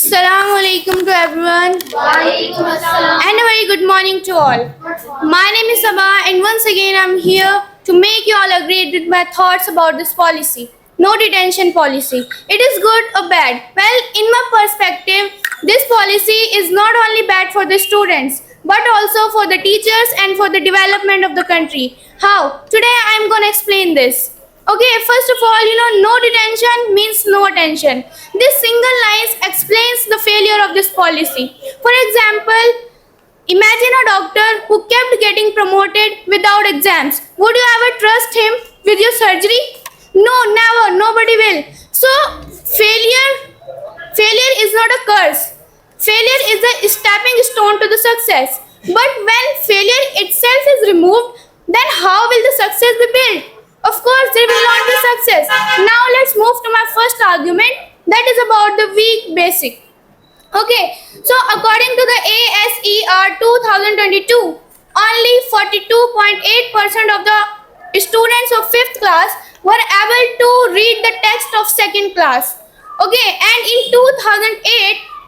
Assalamu alaikum to everyone and a very good morning to all. My name is Sabah and once again I'm here to make you all agree with my thoughts about this policy. No detention policy. It is good or bad? Well, in my perspective, this policy is not only bad for the students but also for the teachers and for the development of the country. How? Today I'm going to explain this. Okay, first of all, no detention means no attention. This single line explains the failure of this policy. For example, imagine a doctor who kept getting promoted without exams. Would you ever trust him with your surgery? No, never. Nobody will. So, failure is not a curse. Failure is a stepping stone to the success. But when failure itself is removed, then how will the success be built? Of course, there will not be success. Now let's move to my first argument, that is about the weak basic. Okay, so according to the ASER 2022, only 42.8% of the students of 5th class were able to read the text of 2nd class. Okay, and in 2008,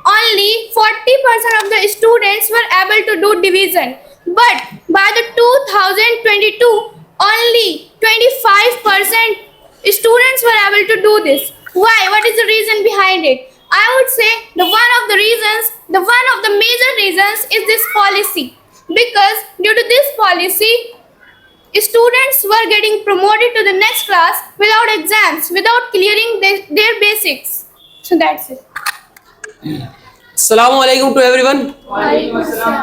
only 40% of the students were able to do division. But by the 2022, only 25% students were able to do this. Why? What is the reason behind it? I would say the one of the major reasons is this policy. Because due to this policy, students were getting promoted to the next class without exams, without clearing their basics. So that's it. Assalamu alaikum to everyone.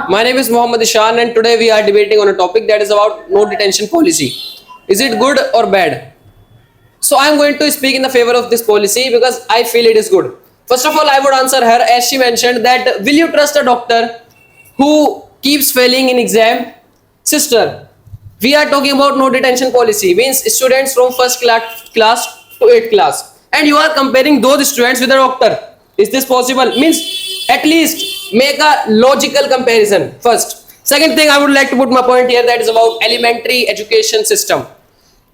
My name is Muhammad Ishan and today we are debating on a topic that is about no detention policy. Is it good or bad? So I am going to speak in the favor of this policy because I feel it is good. First of all, I would answer her as she mentioned that will you trust a doctor who keeps failing in exam? Sister, we are talking about no detention policy, means students from first class to 8th class, and you are comparing those students with a doctor. Is this possible? Means at least make a logical comparison first. Second thing I would like to put my point here, that is about elementary education system.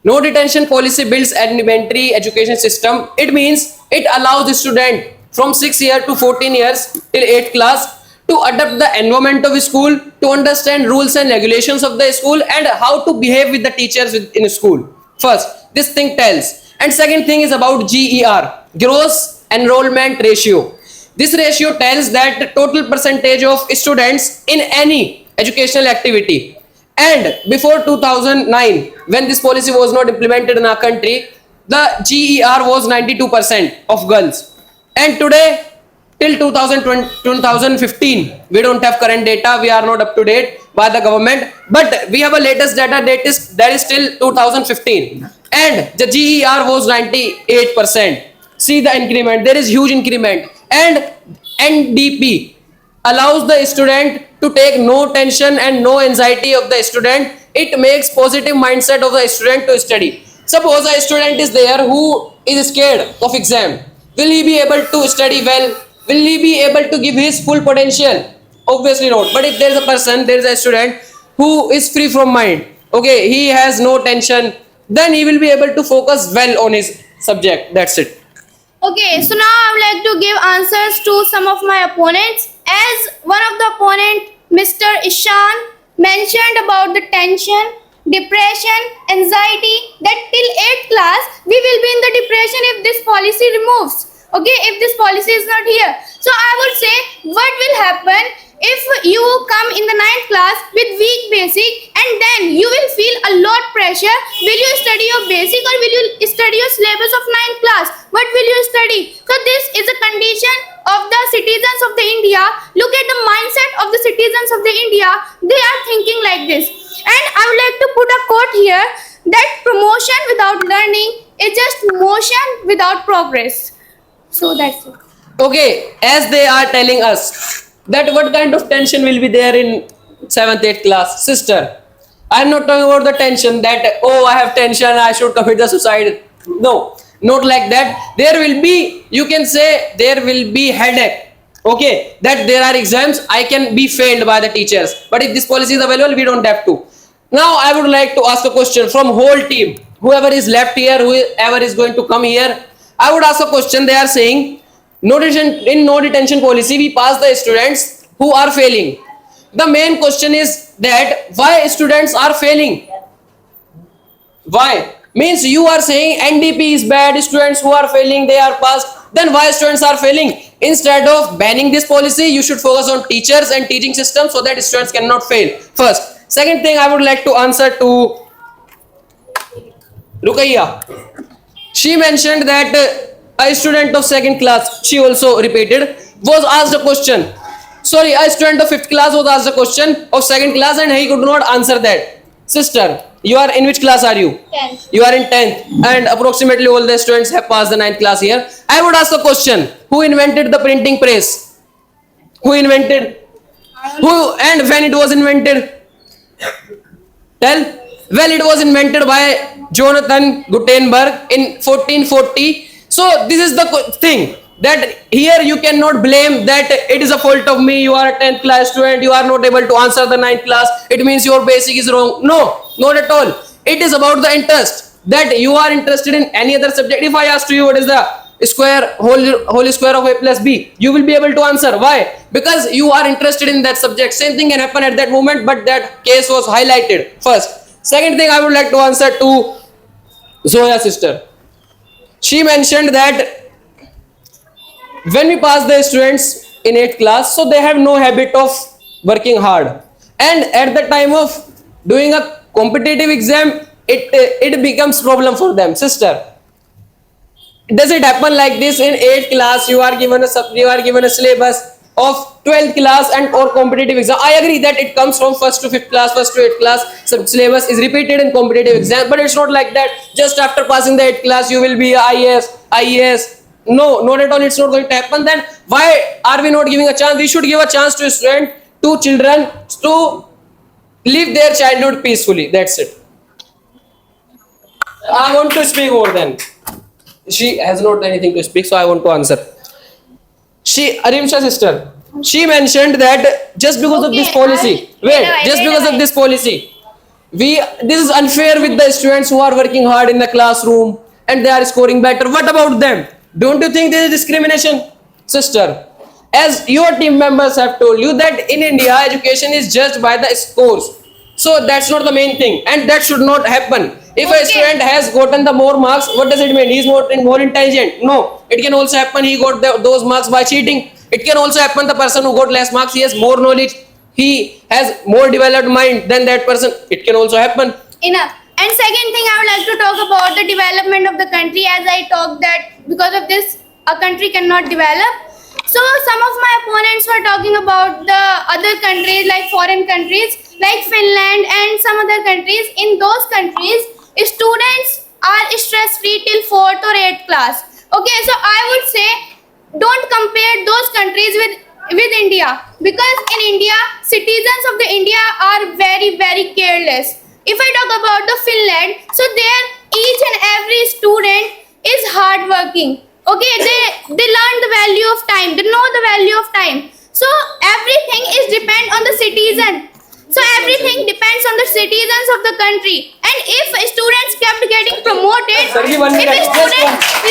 No detention policy builds elementary education system. It means it allows the student from 6 years to 14 years till 8th class to adapt the environment of school, to understand rules and regulations of the school and how to behave with the teachers in school. First, this thing tells. And second thing is about GER, gross enrollment ratio. This ratio tells that the total percentage of students in any educational activity. And before 2009, when this policy was not implemented in our country, the GER was 92% of girls. And today, till 2015, we don't have current data, we are not up to date by the government, but we have a latest data that is till 2015. And the GER was 98%. See the increment, there is huge increment. And NDP allows the student to take no tension and no anxiety of the student. It makes positive mindset of the student to study. Suppose a student is there who is scared of exam. Will he be able to study well? Will he be able to give his full potential? Obviously not. But if there is a person, there is a student who is free from mind, okay, he has no tension, then he will be able to focus well on his subject. That's it. Okay, so now I would like to give answers to some of my opponents. As one of the opponent, Mr. Ishan, mentioned about the tension, depression, anxiety, that till 8th class we will be in the depression if this policy removes. Okay, if this policy is not here. So I would say what will happen if you come in the 9th class with weak basic and then you will feel a lot pressure. Will you study your basic or will you study your syllabus of 9th class? What will you study? So this is a condition of the citizens of the India. Look at the mindset of the citizens of the India. They are thinking like this. And I would like to put a quote here that promotion without learning is just motion without progress. So that's it. Okay, as they are telling us that what kind of tension will be there in 7th, 8th class. Sister, I am not talking about the tension that, oh, I have tension, I should commit the suicide. No, not like that. There will be, you can say, there will be headache. Okay, that there are exams, I can be failed by the teachers. But if this policy is available, we don't have to. Now, I would like to ask a question from whole team. Whoever is left here, whoever is going to come here, I would ask a question. They are saying, In no detention policy, we pass the students who are failing. The main question is that why students are failing? Why? Means you are saying NDP is bad, students who are failing, they are passed. Then why students are failing? Instead of banning this policy, you should focus on teachers and teaching system so that students cannot fail. First. Second thing I would like to answer to Rukaiya. She mentioned that a student of second class, she also repeated, was asked a question. Sorry, a student of fifth class was asked a question of second class and he could not answer that. Sister, you are in which class are you? 10th. You are in 10th and approximately all the students have passed the 9th class here. I would ask a question. Who invented the printing press? Who invented? Who and when it was invented? Tell. Well, it was invented by Jonathan Gutenberg in 1440. So this is the thing that here you cannot blame that it is a fault of me. You are a 10th class student. You are not able to answer the 9th class. It means your basic is wrong. No, not at all. It is about the interest that you are interested in any other subject. If I asked you what is the whole square of a plus b, you will be able to answer. Why? Because you are interested in that subject. Same thing can happen at that moment, but that case was highlighted first. Second thing I would like to answer to Zoya sister. She mentioned that when we pass the students in 8th class, so they have no habit of working hard, and at the time of doing a competitive exam, it becomes problem for them. Sister, does it happen like this? In 8th class you are given a syllabus of 12th class and or competitive exam. I agree that it comes from 1st to 5th class, 1st to 8th class, syllabus is repeated in competitive exam, but it's not like that just after passing the 8th class you will be a IAS. No, not at all. It's not going to happen. Then why are we not giving a chance? We should give a chance to student, to children, to live their childhood peacefully. That's it. I want to speak more then. She has not anything to speak, so I want to answer. Arimsha sister, she mentioned that just because of this policy, this policy, this is unfair with the students who are working hard in the classroom and they are scoring better. What about them? Don't you think this is discrimination? Sister, as your team members have told you that in India, education is judged by the scores. So that's not the main thing and that should not happen. If a student has gotten the more marks, what does it mean? He is more intelligent? No. It can also happen he got those marks by cheating. It can also happen the person who got less marks, he has more knowledge. He has more developed mind than that person. It can also happen. Enough. And second thing, I would like to talk about the development of the country, as I talked that because of this, a country cannot develop. So some of my opponents were talking about the other countries, like foreign countries, like Finland and some other countries. In those countries, students are stress-free till 4th or 8th class. Okay, so I would say don't compare those countries with India, because in India, citizens of the India are very, very careless. If I talk about the Finland, so there each and every student is hardworking. Okay, they learn the value of time. They know the value of time. So everything is depend on the citizen. So everything depends on the citizens of the country. And if students kept getting promoted, if students